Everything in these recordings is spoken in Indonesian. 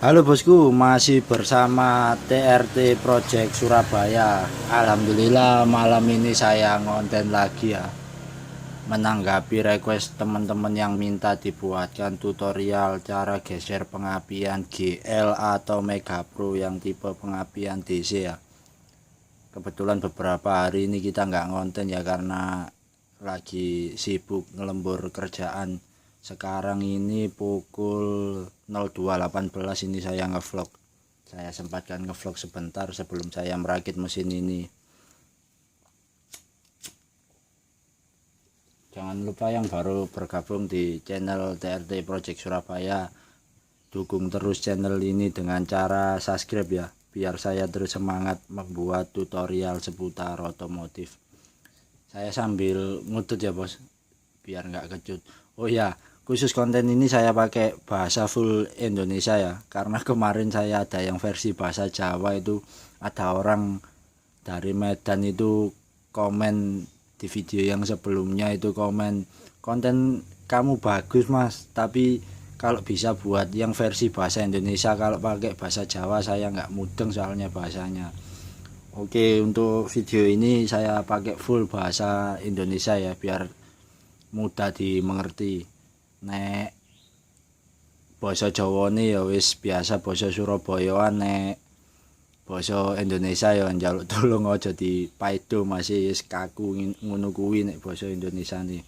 Halo bosku, masih bersama TRT Project Surabaya. Alhamdulillah malam ini saya ngonten lagi ya, menanggapi request teman-teman yang minta dibuatkan tutorial cara geser pengapian GL atau Mega Pro yang tipe pengapian DC ya. Kebetulan beberapa hari ini kita nggak ngonten ya karena lagi sibuk ngelembur kerjaan. Sekarang ini pukul 02.18 ini saya ngevlog. Saya sempatkan ngevlog sebentar sebelum saya merakit mesin ini. Jangan lupa yang baru bergabung di channel TRT Project Surabaya, dukung terus channel ini dengan cara subscribe ya, biar saya terus semangat membuat tutorial seputar otomotif. Saya sambil ngutut ya bos, biar nggak kecut. Oh ya, khusus konten ini saya pakai bahasa full Indonesia ya, karena kemarin saya ada yang versi bahasa Jawa itu, ada orang dari Medan itu komen di video yang sebelumnya itu komen, konten kamu bagus mas, tapi kalau bisa buat yang versi bahasa Indonesia, kalau pakai bahasa Jawa saya nggak mudeng soalnya bahasanya. Oke, untuk video ini saya pakai full bahasa Indonesia ya, biar mudah dimengerti. Nek basa Jawane ya wis biasa, basa Surabayaan. Nek basa Indonesia ya njaluk tolong aja dipaido, masih wis kaku ngono kuwi nek basa Indonesia nih.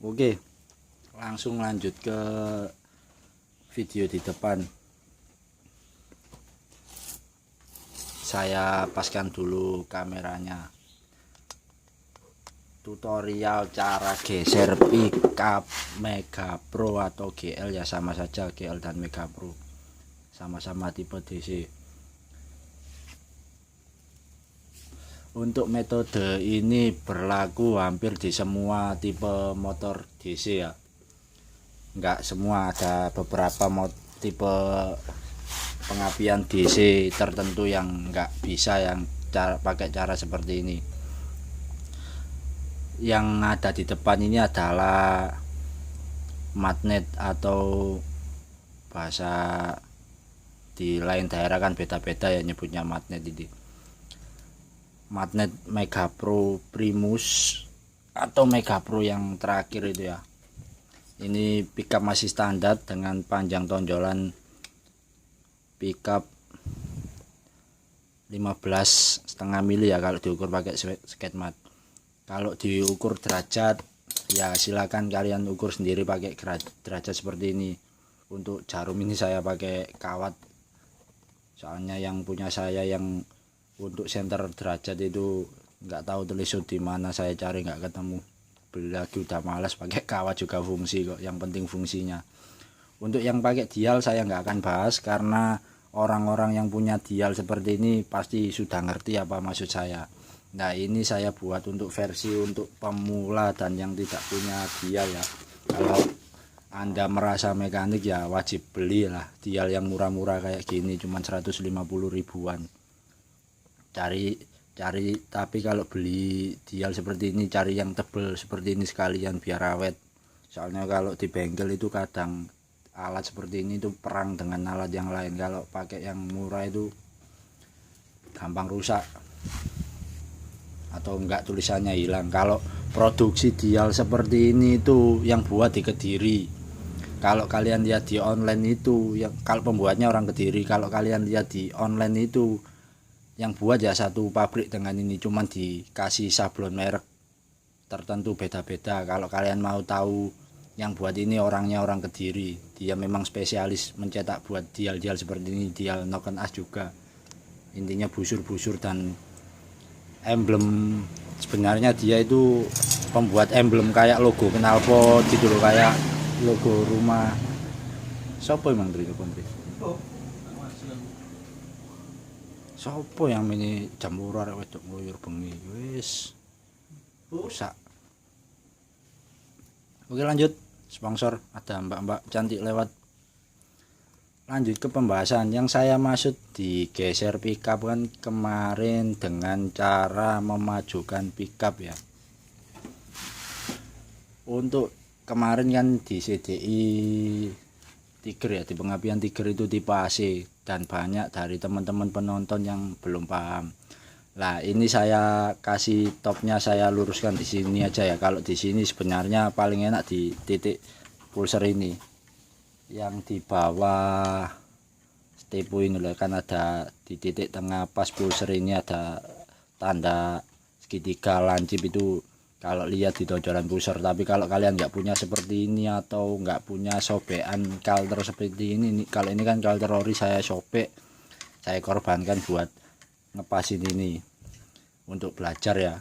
Oke, langsung lanjut ke video di depan. Saya paskan dulu kameranya. Tutorial cara geser pickup Mega Pro atau GL ya, sama saja GL dan Mega Pro, sama-sama tipe DC. Untuk metode ini berlaku hampir di semua tipe motor DC ya, enggak semua, ada beberapa tipe pengapian DC tertentu yang enggak bisa yang pakai cara seperti ini. Yang ada di depan ini adalah magnet, atau bahasa di lain daerah kan beda-beda ya nyebutnya magnet ini. Magnet Mega Pro Primus atau Mega Pro yang terakhir itu ya. Ini pickup masih standar dengan panjang tonjolan pickup 15,5 mili ya kalau diukur pakai skate mat. Kalau diukur derajat ya silakan kalian ukur sendiri pakai derajat seperti ini. Untuk jarum ini saya pakai kawat, soalnya yang punya saya yang untuk senter derajat itu nggak tahu tulis di mana, saya cari nggak ketemu. Beli lagi udah malas, pakai kawat juga fungsi kok, yang penting fungsinya. Untuk yang pakai dial saya nggak akan bahas, karena orang-orang yang punya dial seperti ini pasti sudah ngerti apa maksud saya. Nah ini saya buat untuk versi untuk pemula dan yang tidak punya dial ya. Kalau Anda merasa mekanik ya wajib belilah dial yang murah-murah kayak gini, cuma 150 ribuan. Cari tapi kalau beli dial seperti ini cari yang tebel seperti ini sekalian biar awet. Soalnya kalau di bengkel itu kadang alat seperti ini tuh perang dengan alat yang lain. Kalau pakai yang murah itu gampang rusak atau enggak tulisannya hilang. Kalau produksi dial seperti ini itu yang buat di Kediri. Kalau kalian lihat di online itu, yang kalau pembuatnya orang Kediri, kalau kalian lihat di online itu yang buat ya satu pabrik dengan ini, cuman dikasih sablon merek tertentu beda-beda. Kalau kalian mau tahu yang buat ini orangnya orang Kediri, dia memang spesialis mencetak buat dial-dial seperti ini, dial Noken As juga. Intinya busur-busur dan emblem, sebenarnya dia itu pembuat emblem kayak logo knalpot gitu loh, kayak logo rumah. Sopo emang dari kontri? Sopo yang ini jam ora arek wedok nguyur bengi wis rusak. Oke lanjut, sponsor ada mbak-mbak cantik lewat. Lanjut ke pembahasan. Yang saya maksud digeser pickup kan kemarin dengan cara memajukan pickup ya. Untuk kemarin kan di CDI Tiger ya, di pengapian Tiger itu tipe AC, dan banyak dari teman-teman penonton yang belum paham. Nah, ini saya kasih topnya, saya luruskan di sini aja ya. Kalau di sini sebenarnya paling enak di titik pulser ini, yang di bawah stepu ini loh, kan ada di titik tengah pas pulser ini ada tanda segitiga lancip itu. Kalau lihat di tonjolan pulser, tapi kalau kalian nggak punya seperti ini atau nggak punya sobekan kalter seperti ini, kalau ini kan kalter ori saya sobek, saya korbankan buat ngepasin ini untuk belajar ya,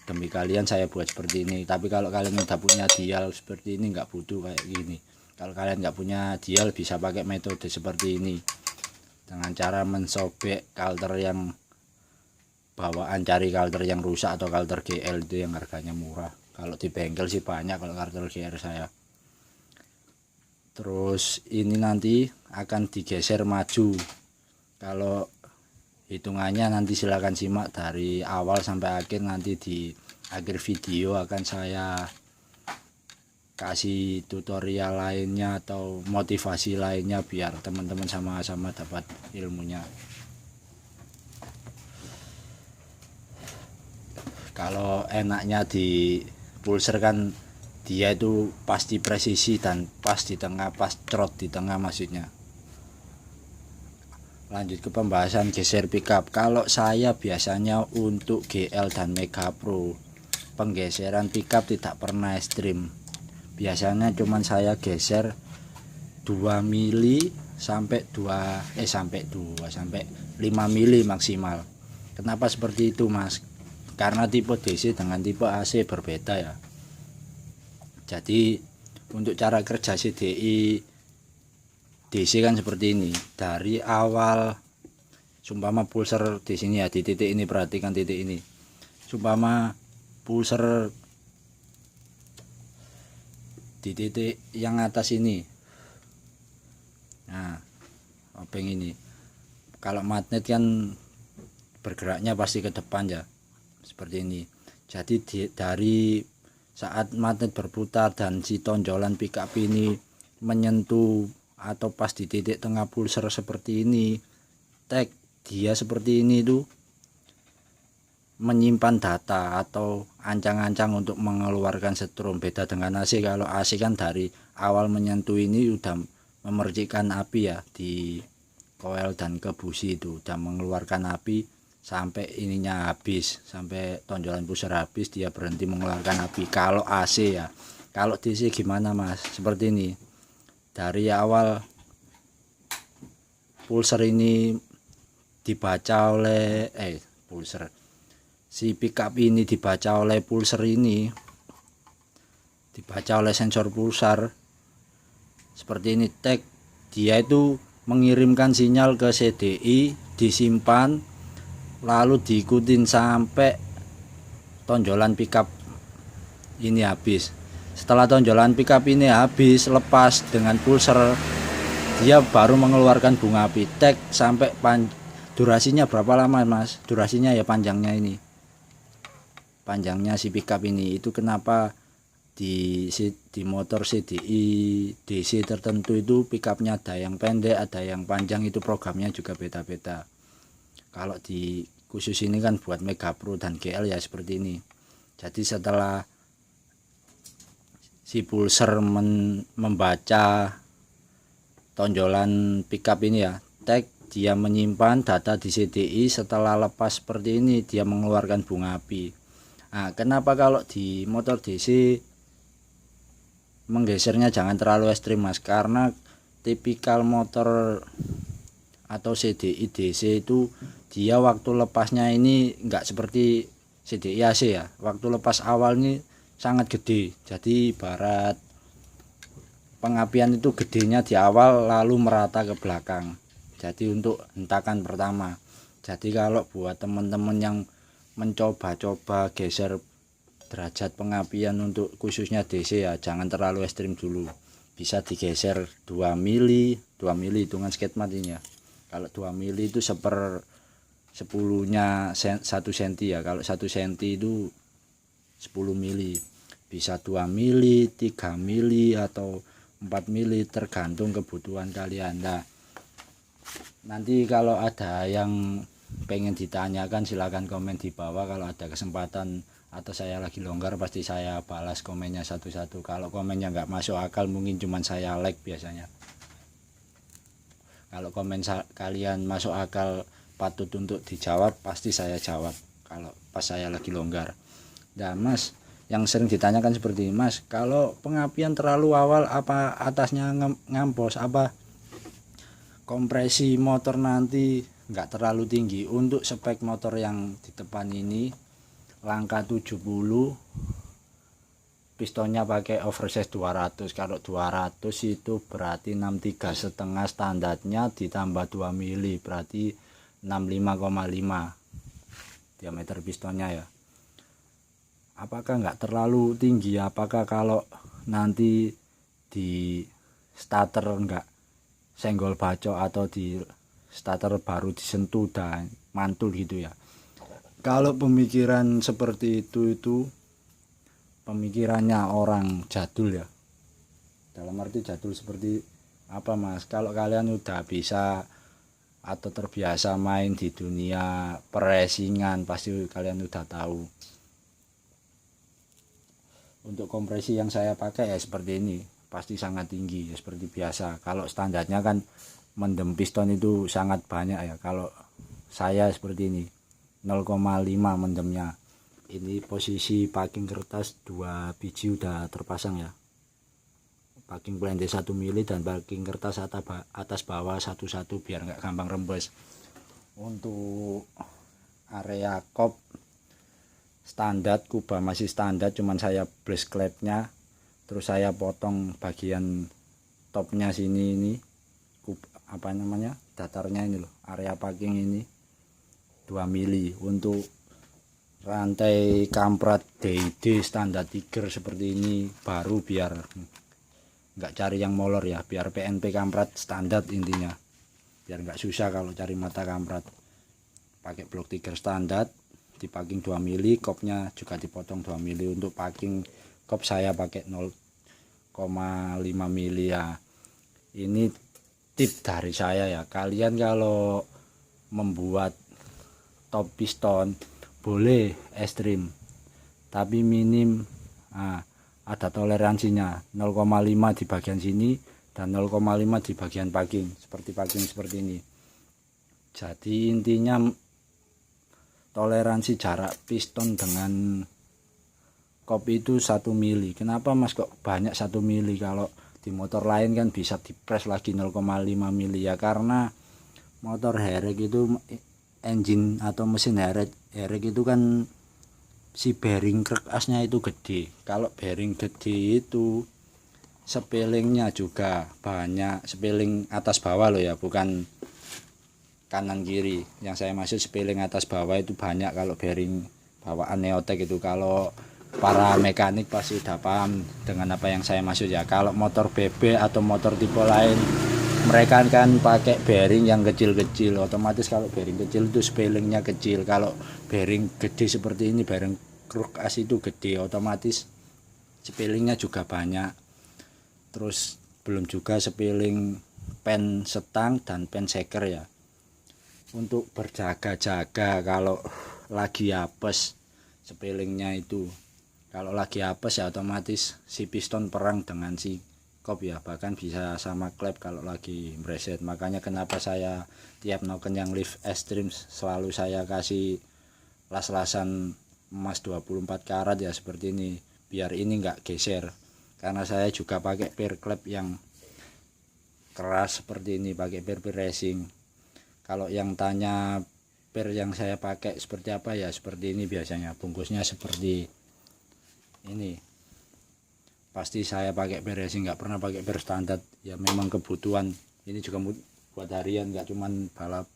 demi kalian saya buat seperti ini. Tapi kalau kalian udah punya dial seperti ini, nggak butuh kayak gini. Kalau kalian nggak punya dial, bisa pakai metode seperti ini dengan cara mensobek kalter yang bawaan, cari kalter yang rusak atau kalter GL itu yang harganya murah. Kalau di bengkel sih banyak kalau kalter GR saya. Terus ini nanti akan digeser maju. Kalau hitungannya nanti silahkan simak dari awal sampai akhir, nanti di akhir video akan saya kasih tutorial lainnya atau motivasi lainnya biar teman-teman sama-sama dapat ilmunya. Kalau enaknya di pulser kan dia itu pasti presisi dan pas di tengah, pas trot di tengah maksudnya. Lanjut ke pembahasan geser pickup. Kalau saya biasanya untuk GL dan Mega Pro, penggeseran pickup tidak pernah ekstrim. Biasanya cuman saya geser 2 mili sampai 5 mili maksimal. Kenapa seperti itu, Mas? Karena tipe DC dengan tipe AC berbeda ya. Jadi untuk cara kerja CDI DC kan seperti ini. Dari awal sumpama pulser di sini ya, di titik ini, perhatikan titik ini. Sumpama pulser di titik yang atas ini. Nah, obeng ini. Kalau magnet kan bergeraknya pasti ke depan ya. Seperti ini. Jadi dari saat magnet berputar dan si tonjolan pickup ini menyentuh atau pas di titik tengah pulser seperti ini, tag dia seperti ini tuh menyimpan data atau ancang-ancang untuk mengeluarkan setrum. Beda dengan AC. Kalau AC kan dari awal menyentuh ini udah memercikan api ya di koil dan ke busi, itu udah mengeluarkan api sampai ininya habis, sampai tonjolan pulser habis dia berhenti mengeluarkan api. Kalau AC ya. Kalau DC gimana, Mas? Seperti ini. Dari awal pulser ini dibaca oleh pulser, si pickup ini dibaca oleh pulser ini, dibaca oleh sensor pulsar seperti ini, tag dia itu mengirimkan sinyal ke CDI, disimpan, lalu diikutin sampai tonjolan pickup ini habis. Setelah tonjolan pickup ini habis, lepas dengan pulser, dia baru mengeluarkan bunga api. Tag sampai durasinya berapa lama, Mas? Durasinya ya panjangnya ini, panjangnya si pickup ini. Itu kenapa di motor CDI DC tertentu itu pickupnya ada yang pendek, ada yang panjang, itu programnya juga beda-beda. Kalau di khusus ini kan buat Mega Pro dan GL ya seperti ini. Jadi setelah si pulser membaca tonjolan pickup ini ya, tag dia menyimpan data di CDI. Setelah lepas seperti ini dia mengeluarkan bunga api. Nah, kenapa kalau di motor DC menggesernya jangan terlalu ekstrim, Mas? Karena tipikal motor atau CDI DC itu dia waktu lepasnya ini enggak seperti CDI AC ya. Waktu lepas awal ini sangat gede. Jadi ibarat pengapian itu gedenya di awal lalu merata ke belakang. Jadi untuk hentakan pertama. Jadi kalau buat teman-teman yang mencoba-coba geser derajat pengapian untuk khususnya DC ya, jangan terlalu ekstrim dulu. Bisa digeser 2 mili hitungan sketmat ini ya. Kalau 2 mili itu 1/10-nya 1 cm ya. Kalau 1 cm itu 10 mili. Bisa 2 mili, 3 mili atau 4 mili, tergantung kebutuhan kalian. Nah, nanti kalau ada yang pengen ditanyakan silahkan komen di bawah. Kalau ada kesempatan atau saya lagi longgar pasti saya balas komennya satu-satu. Kalau komennya nggak masuk akal mungkin cuman saya like biasanya. Kalau komen kalian masuk akal patut untuk dijawab pasti saya jawab kalau pas saya lagi longgar. Nah Mas, yang sering ditanyakan seperti ini, Mas, kalau pengapian terlalu awal apa atasnya ngampos, apa kompresi motor nanti nggak terlalu tinggi? Untuk spek motor yang di depan ini langka 70, pistonnya pakai oversize 200. Kalau 200 itu berarti 63 setengah, standarnya ditambah 2 mili berarti 65,5 diameter pistonnya ya. Apakah nggak terlalu tinggi? Apakah kalau nanti di starter nggak senggol bacok atau di starter baru disentuh dan mantul gitu ya? Kalau pemikiran seperti itu pemikirannya orang jadul ya. Dalam arti jadul seperti apa Mas? Kalau kalian udah bisa atau terbiasa main di dunia peresingan pasti kalian udah tahu. Untuk kompresi yang saya pakai ya seperti ini, pasti sangat tinggi ya seperti biasa. Kalau standarnya kan mendem piston itu sangat banyak ya. Kalau saya seperti ini 0,5 mendemnya. Ini posisi packing kertas 2 biji udah terpasang ya. Packing blende 1 mili dan packing kertas atas bawah satu-satu biar nggak gampang rembes. Untuk area kop standar, kubah masih standar, cuman saya brace klepnya, terus saya potong bagian topnya sini ini, apa namanya, datarnya ini loh, area packing ini 2 mili. Untuk rantai kamprat DID standar Tiger seperti ini baru, biar nggak cari yang molor ya, biar PNP kamprat standar intinya, biar nggak susah kalau cari mata kamprat. Pakai blok Tiger standar, di packing 2 mili, kopnya juga dipotong 2 mili. Untuk packing kop saya pakai 0,5 mili ya. Ini tip dari saya ya, kalian kalau membuat top piston boleh ekstrim tapi minim, ada toleransinya 0,5 di bagian sini dan 0,5 di bagian packing seperti ini. Jadi intinya toleransi jarak piston dengan kop itu 1 mili. Kenapa Mas kok banyak 1 mili? Kalau di motor lain kan bisa dipres lagi 0,5 mili ya, karena motor herek itu engine atau mesin herek itu kan si bearing krek asnya itu gede. Kalau bearing gede itu spellingnya juga banyak, spelling atas bawah loh ya, bukan kanan kiri. Yang saya maksud spelling atas bawah itu banyak kalau bearing bawaan Neotech itu. Kalau para mekanik pasti udah paham dengan apa yang saya maksud ya. Kalau motor BB atau motor tipe lain mereka kan pakai bearing yang kecil-kecil, otomatis kalau bearing kecil itu spellingnya kecil. Kalau bearing gede seperti ini, bearing kruk as itu gede, otomatis spellingnya juga banyak. Terus belum juga spelling pen setang dan pen shaker ya. Untuk berjaga-jaga kalau lagi apes spellingnya itu. Kalau lagi apes ya otomatis si piston perang dengan si kop ya, bahkan bisa sama klep kalau lagi preset. Makanya kenapa saya tiap noken yang lift ekstrim selalu saya kasih las-lasan emas 24 karat ya seperti ini, biar ini enggak geser. Karena saya juga pakai per klep yang keras seperti ini, pakai per racing. Kalau yang tanya per yang saya pakai seperti apa ya, seperti ini biasanya, bungkusnya seperti ini. Pasti saya pakai per racing, nggak pernah pakai per standar ya, memang kebutuhan. Ini juga buat harian, nggak cuman balap.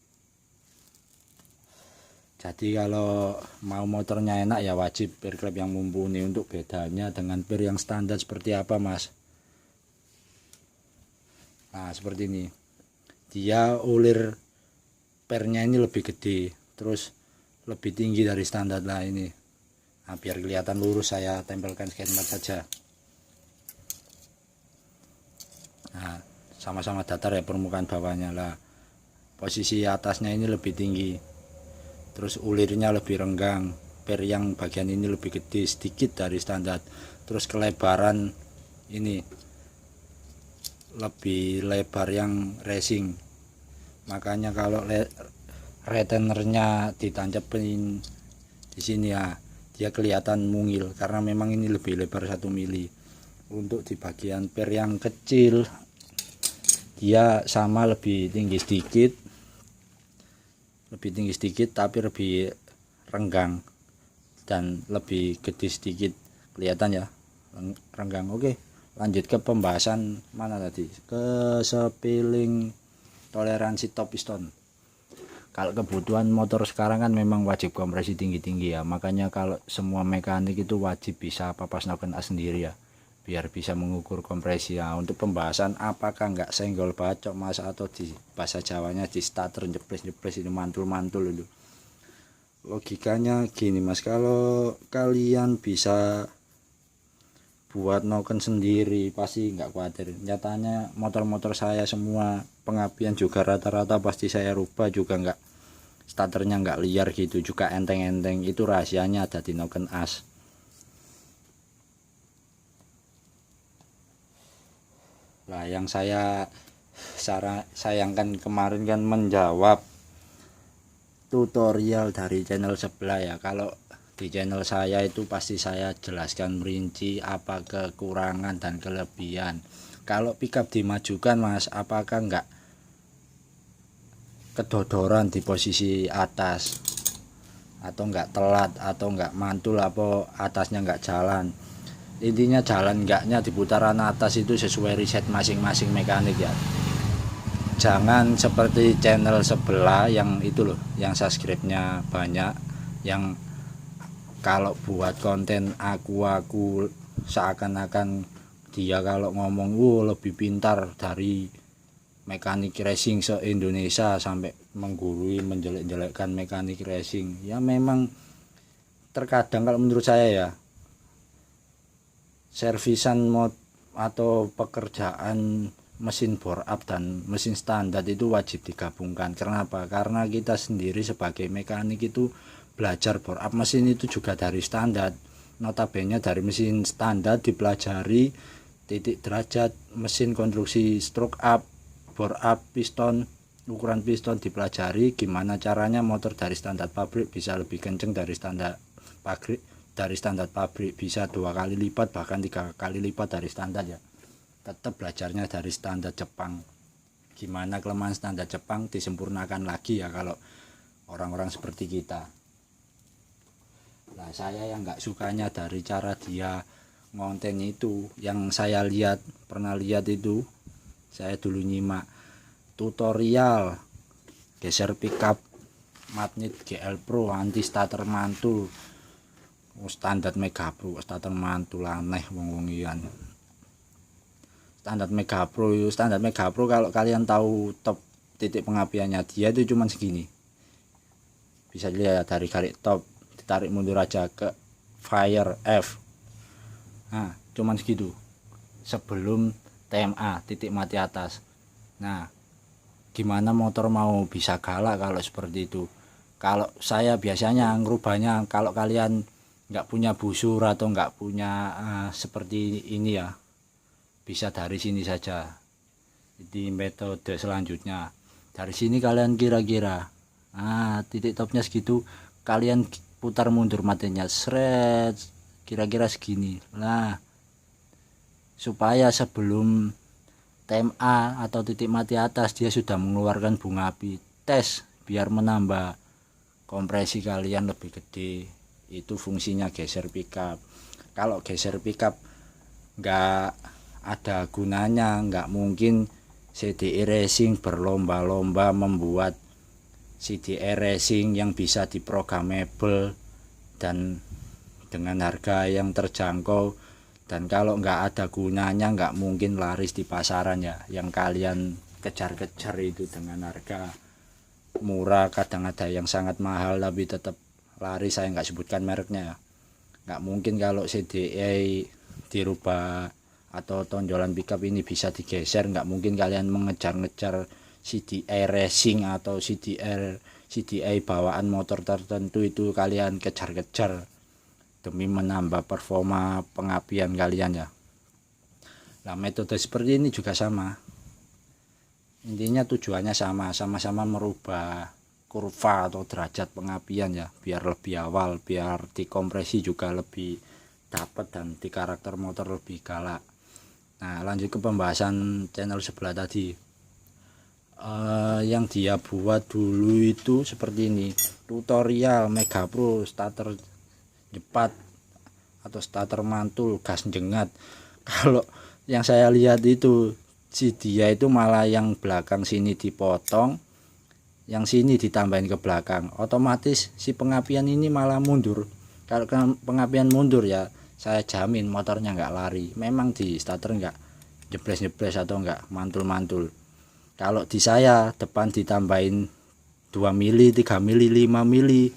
Jadi kalau mau motornya enak ya wajib per klep yang mumpuni. Untuk bedanya dengan per yang standar seperti apa Mas? Nah seperti ini, dia ulir pernya ini lebih gede, terus lebih tinggi dari standar lah ini. Nah biar kelihatan lurus saya tempelkan sketmat saja. Nah, sama-sama datar ya permukaan bawahnya lah. Posisi atasnya ini lebih tinggi, terus ulirnya lebih renggang, per yang bagian ini lebih gede sedikit dari standar, terus kelebaran ini lebih lebar yang racing. Makanya kalau retainernya ditancapin di sini ya, dia kelihatan mungil karena memang ini lebih lebar 1 mili. Untuk di bagian per yang kecil dia sama lebih tinggi sedikit tapi lebih renggang dan lebih gede sedikit, kelihatan ya renggang. Oke, lanjut ke pembahasan mana tadi, ke sepiling toleransi top piston. Kalau kebutuhan motor sekarang kan memang wajib kompresi tinggi-tinggi ya, makanya kalau semua mekanik itu wajib bisa papas noken as sendiri ya, biar bisa mengukur kompresi ya. Untuk pembahasan apakah nggak senggol bacok mas, atau di bahasa Jawanya di starter jepres ini mantul-mantul itu. Logikanya gini mas, kalau kalian bisa buat noken sendiri pasti nggak khawatir. Nyatanya motor-motor saya semua pengapian juga rata-rata pasti saya rubah juga, nggak starternya nggak liar gitu, juga enteng-enteng. Itu rahasianya ada di noken as. Nah, yang saya sayangkan kemarin kan menjawab tutorial dari channel sebelah ya. Kalau di channel saya itu pasti saya jelaskan merinci apa kekurangan dan kelebihan. Kalau pickup dimajukan mas, apakah enggak kedodoran di posisi atas, atau enggak telat, atau enggak mantul, apa atasnya enggak jalan. Intinya jalan enggaknya di putaran atas itu sesuai riset masing-masing mekanik ya. Jangan seperti channel sebelah yang itu loh, yang subscribe-nya banyak, yang kalau buat konten aku seakan-akan dia kalau ngomong lebih pintar dari mekanik racing se-Indonesia, sampai menggurui menjelek-jelekkan mekanik racing. Ya memang terkadang kalau menurut saya ya, servisan mod atau pekerjaan mesin bore up dan mesin standar itu wajib digabungkan. Kenapa? Karena kita sendiri sebagai mekanik itu belajar bore up mesin itu juga dari standar. Notabene dari mesin standar dipelajari titik derajat mesin, konstruksi stroke up, bore up, piston, ukuran piston dipelajari, gimana caranya motor dari standar pabrik bisa lebih kenceng dari standar pabrik, bisa 2 kali lipat bahkan 3 kali lipat dari standar ya. Tetap belajarnya dari standar Jepang. Gimana kelemahan standar Jepang disempurnakan lagi ya kalau orang-orang seperti kita. Nah, saya yang nggak sukanya dari cara dia ngonten itu, yang saya pernah lihat itu, saya dulu nyimak tutorial geser pickup magnet GL Pro anti starter mantul. Standar Mega Pro starter mantul, aneh wong ian. Standar Mega Pro kalau kalian tahu top titik pengapiannya dia itu cuman segini. Bisa dilihat dari garis top, ditarik mundur aja ke fire F. Nah, cuman segitu. Sebelum TMA titik mati atas. Nah, gimana motor mau bisa galak kalau seperti itu? Kalau saya biasanya ngerubahnya, kalau kalian nggak punya busur atau nggak punya seperti ini ya, bisa dari sini saja. Di metode selanjutnya dari sini kalian kira-kira titik topnya segitu, kalian putar mundur matinya seret kira-kira segini. Nah, supaya sebelum TMA atau titik mati atas dia sudah mengeluarkan bunga api, tes biar menambah kompresi kalian lebih gede. Itu fungsinya geser pickup. Kalau geser pickup nggak ada gunanya, nggak mungkin CDI Racing berlomba-lomba membuat CDI Racing yang bisa diprogrammable dan dengan harga yang terjangkau. Dan kalau nggak ada gunanya, nggak mungkin laris di pasaran ya. Yang kalian kejar-kejar itu dengan harga murah, kadang ada yang sangat mahal tapi tetap laris. Saya nggak sebutkan mereknya ya. Nggak mungkin kalau CDI dirubah atau tonjolan pickup ini bisa digeser. Nggak mungkin kalian mengejar-ngejar CDI racing atau CDI bawaan motor tertentu itu kalian kejar-kejar demi menambah performa pengapian kalian ya. Nah, metode seperti ini juga sama, intinya tujuannya sama-sama merubah kurva atau derajat pengapian ya, biar lebih awal, biar dikompresi juga lebih dapat dan di karakter motor lebih galak. Nah, lanjut ke pembahasan channel sebelah tadi. Yang dia buat dulu itu seperti ini, tutorial Mega Pro starter cepat atau starter mantul gas jengat. Kalau yang saya lihat itu si dia itu malah yang belakang sini dipotong, yang sini ditambahin ke belakang, otomatis si pengapian ini malah mundur. Kalau pengapian mundur ya saya jamin motornya nggak lari. Memang di starter nggak jebles-jebles atau nggak mantul-mantul. Kalau di saya depan ditambahin 2 mili, 3 mili, 5 mili,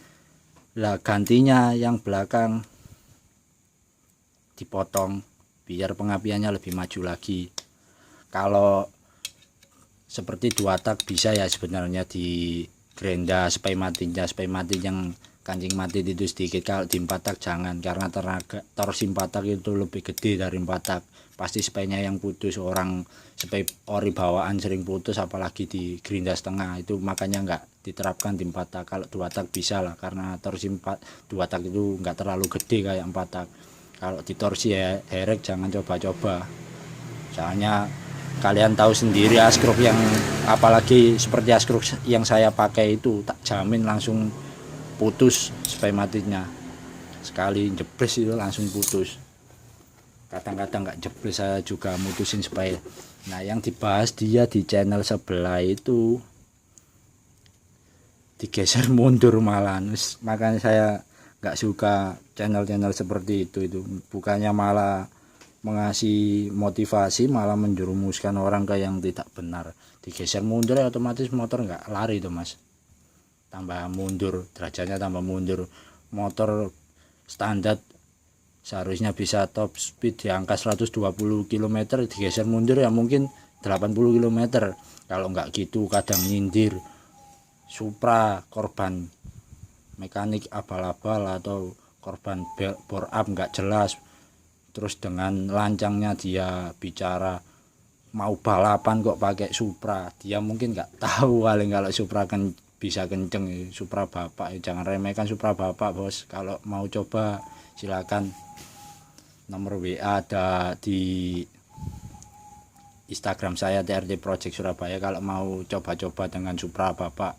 lah gantinya yang belakang dipotong biar pengapiannya lebih maju lagi. Kalau seperti 2 tak bisa ya sebenarnya di gerinda supaya mati yang kancing mati itu sedikit. Kalau di 4 tak jangan, karena tenaga torsi 4 tak itu lebih gede dari 4 tak. Pasti spaynya yang putus, orang spay ori bawaan sering putus apalagi di gerinda setengah, itu makanya nggak diterapkan di 4 tak. Kalau 2 tak bisa lah, karena torsi 2 tak itu nggak terlalu gede kayak 4 tak. Kalau di torsi ya herek jangan coba-coba, soalnya kalian tahu sendiri askruk yang apalagi seperti askruk yang saya pakai itu tak jamin langsung putus supaya matinya. Sekali jebres itu langsung putus, kadang-kadang nggak jebres saya juga mutusin supaya. Nah, yang dibahas dia di channel sebelah itu digeser mundur malah, makanya saya nggak suka channel-channel seperti itu. Bukannya malah mengasih motivasi, malah menjerumuskan orang ke yang tidak benar. Digeser mundur ya otomatis motor nggak lari tuh mas, tambah mundur, derajatnya tambah mundur. Motor standar seharusnya bisa top speed di angka 120 km, digeser mundur ya mungkin 80 km. Kalau nggak gitu kadang nyindir Supra korban mekanik abal-abal atau korban bore up nggak jelas. Terus dengan lancangnya dia bicara mau balapan kok pakai Supra, dia mungkin nggak tahu paling kalau Supra kan bisa kenceng. Supra bapak, jangan remehkan Supra bapak bos. Kalau mau coba silakan, nomor WA ada di Instagram saya TRT Project Surabaya. Kalau mau coba-coba dengan Supra bapak,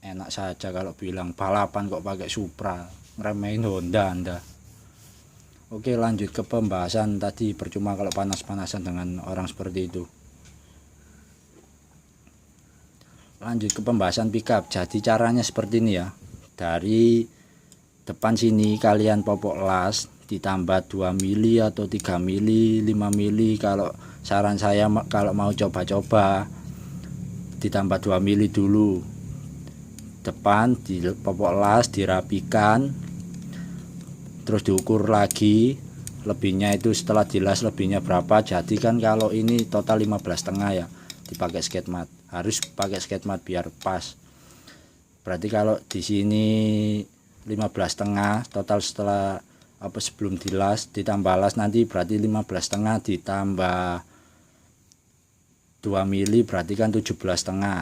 enak saja. Kalau bilang balapan kok pakai Supra, ngeremehin Honda Anda. Oke, lanjut ke pembahasan tadi. Percuma kalau panas-panasan dengan orang seperti itu. Lanjut ke pembahasan pickup. Jadi caranya seperti ini ya. Dari depan sini kalian popok las, ditambah 2 mili atau 3 mili, 5 mili. Kalau saran saya kalau mau coba-coba ditambah 2 mili dulu. Depan di popok las dirapikan, terus diukur lagi lebihnya itu setelah dilas lebihnya berapa. Jadi kan kalau ini total 15,5 ya, dipakai skate mat, harus pakai skate mat biar pas. Berarti kalau di sini 15,5 total setelah sebelum dilas ditambah las nanti berarti 15,5 ditambah 2 mili berarti kan 17,5.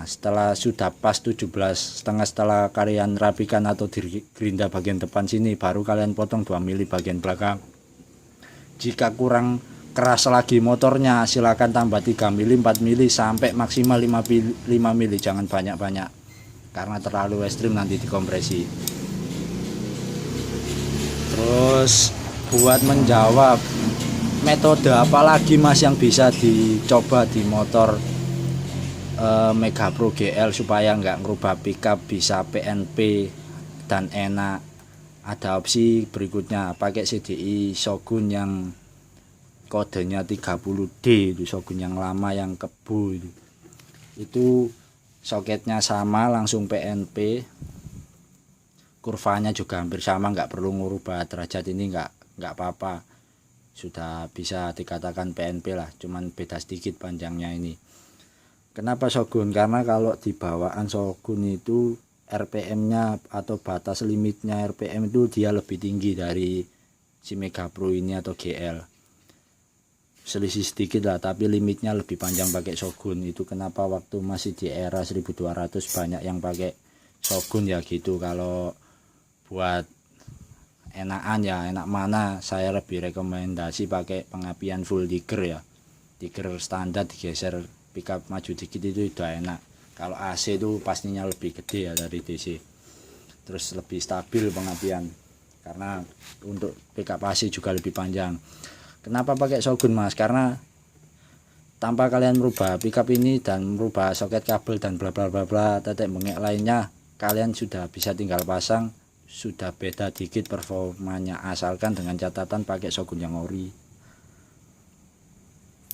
Setelah sudah pas 17,5, setelah kalian rapikan atau gerinda bagian depan sini, baru kalian potong 2 mili bagian belakang. Jika kurang keras lagi motornya, silakan tambah 3 mili, 4 mili sampai maksimal 5 mili. Jangan banyak-banyak karena terlalu ekstrim nanti dikompresi. Terus buat menjawab metode apalagi mas yang bisa dicoba di motor Mega Pro GL supaya nggak ngerubah pickup, bisa PNP dan enak? Ada opsi berikutnya, pakai CDI Shogun yang kodenya 30D itu, Shogun yang lama yang kebo itu soketnya sama, langsung PNP, kurvanya juga hampir sama, nggak perlu ngubah derajat ini, nggak apa-apa. sudah bisa dikatakan PNP lah, cuman beda sedikit panjangnya ini. Kenapa Shogun? Karena kalau di bawaan Shogun itu RPM-nya atau batas limitnya RPM itu dia lebih tinggi dari si Mega Pro ini atau GL. Selisih sedikit lah, tapi limitnya lebih panjang pakai Shogun. Itu kenapa waktu masih di era 1200 banyak yang pakai Shogun ya gitu. Kalau buat enakan ya, enak mana, saya lebih rekomendasi pakai pengapian full digger ya. Digger standar digeser pickup maju dikit itu udah enak. Kalau AC itu pastinya lebih gede ya dari DC, terus lebih stabil pengapian karena untuk pickup AC juga lebih panjang. Kenapa pakai Shogun Mas? Karena tanpa kalian merubah pickup ini dan merubah soket kabel dan bla bla bla bla tetek bengek lainnya, kalian sudah bisa tinggal pasang, sudah beda dikit performanya, asalkan dengan catatan pakai Shogun yang ori.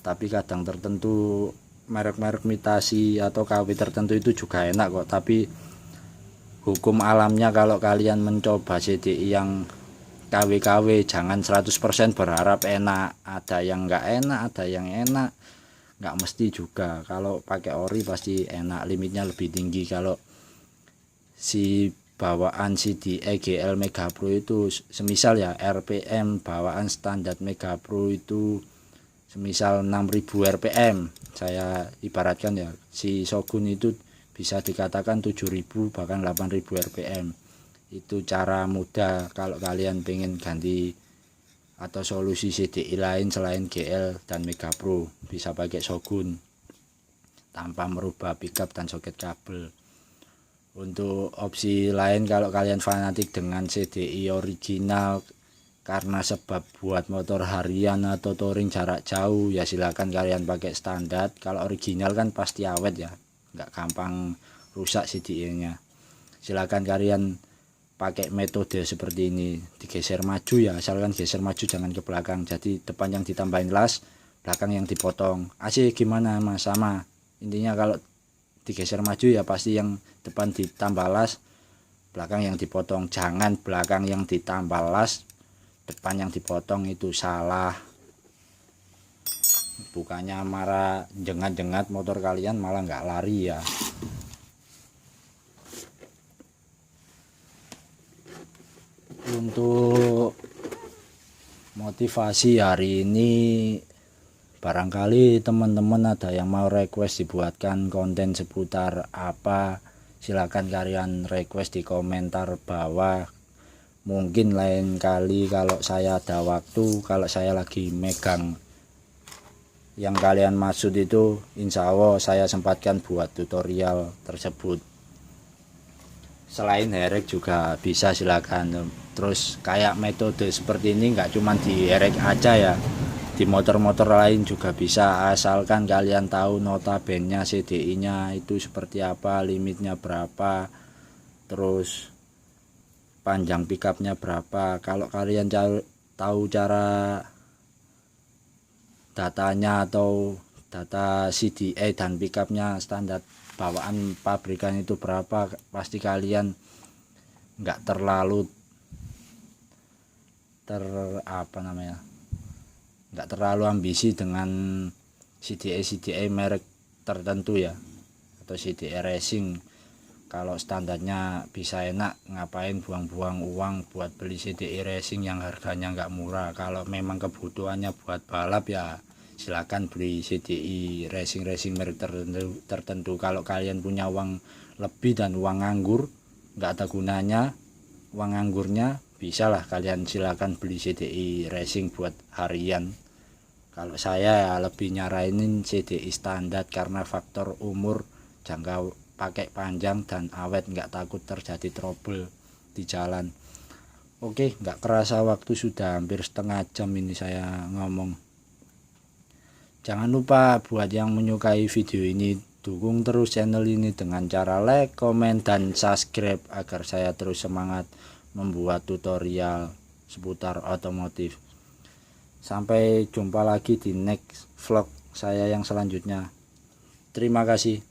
Tapi kadang tertentu merek-merek mitasi atau KW tertentu itu juga enak kok, tapi hukum alamnya kalau kalian mencoba CDI yang KW-KW jangan 100% berharap enak, ada yang enggak enak, ada yang enak, nggak mesti juga. Kalau pakai ori pasti enak, limitnya lebih tinggi. Kalau si bawaan CDI GL Mega Pro itu semisal ya RPM bawaan standar Mega Pro itu semisal 6000 RPM, saya ibaratkan ya, si Shogun itu bisa dikatakan 7000 bahkan 8000 RPM. Itu cara mudah kalau kalian pengen ganti atau solusi CDI lain selain GL dan Mega Pro, bisa pakai Shogun tanpa merubah pickup dan soket kabel. Untuk opsi lain, kalau kalian fanatik dengan CDI original karena sebab buat motor harian atau touring jarak jauh, ya silakan kalian pakai standar. Kalau original kan pasti awet ya, nggak gampang rusak CDI-nya. Silakan kalian pakai metode seperti ini, digeser maju ya, asalkan geser maju jangan ke belakang. Jadi depan yang ditambahin las, belakang yang dipotong. AC gimana Mas? Sama, intinya kalau digeser maju ya pasti yang depan ditambah las, belakang yang dipotong. Jangan belakang yang ditambah las, depan yang dipotong, itu salah. Bukannya marah jengat-jengat motor kalian malah nggak lari ya. Untuk motivasi hari ini, barangkali teman-teman ada yang mau request dibuatkan konten seputar apa, silakan kalian request di komentar bawah. Mungkin lain kali kalau saya ada waktu, kalau saya lagi megang yang kalian maksud itu, insya Allah saya sempatkan buat tutorial tersebut. Selain herek juga bisa, silakan. Terus kayak metode seperti ini nggak cuma di herek aja ya, di motor-motor lain juga bisa, asalkan kalian tahu notabene CDI nya itu seperti apa, limitnya berapa, terus panjang pickupnya berapa. Kalau kalian tahu cara datanya atau data CDI dan pickupnya standar bawaan pabrikan itu berapa, pasti kalian nggak terlalu nggak terlalu ambisi dengan CDI merek tertentu ya, atau CDI racing. Kalau standarnya bisa enak, ngapain buang-buang uang buat beli CDI racing yang harganya nggak murah. Kalau memang kebutuhannya buat balap ya silakan beli CDI racing merek tertentu. Kalau kalian punya uang lebih dan uang nganggur, nggak ada gunanya uang nganggurnya, bisalah kalian silakan beli CDI racing buat harian. Kalau saya ya lebih nyaranin CDI standar karena faktor umur, jangka pakai panjang dan awet, nggak takut terjadi trouble di jalan. Oke, nggak kerasa waktu sudah hampir setengah jam ini saya ngomong. Jangan lupa buat yang menyukai video ini, dukung terus channel ini dengan cara like, komen, dan subscribe agar saya terus semangat membuat tutorial seputar otomotif. Sampai jumpa lagi di next vlog saya yang selanjutnya. Terima kasih.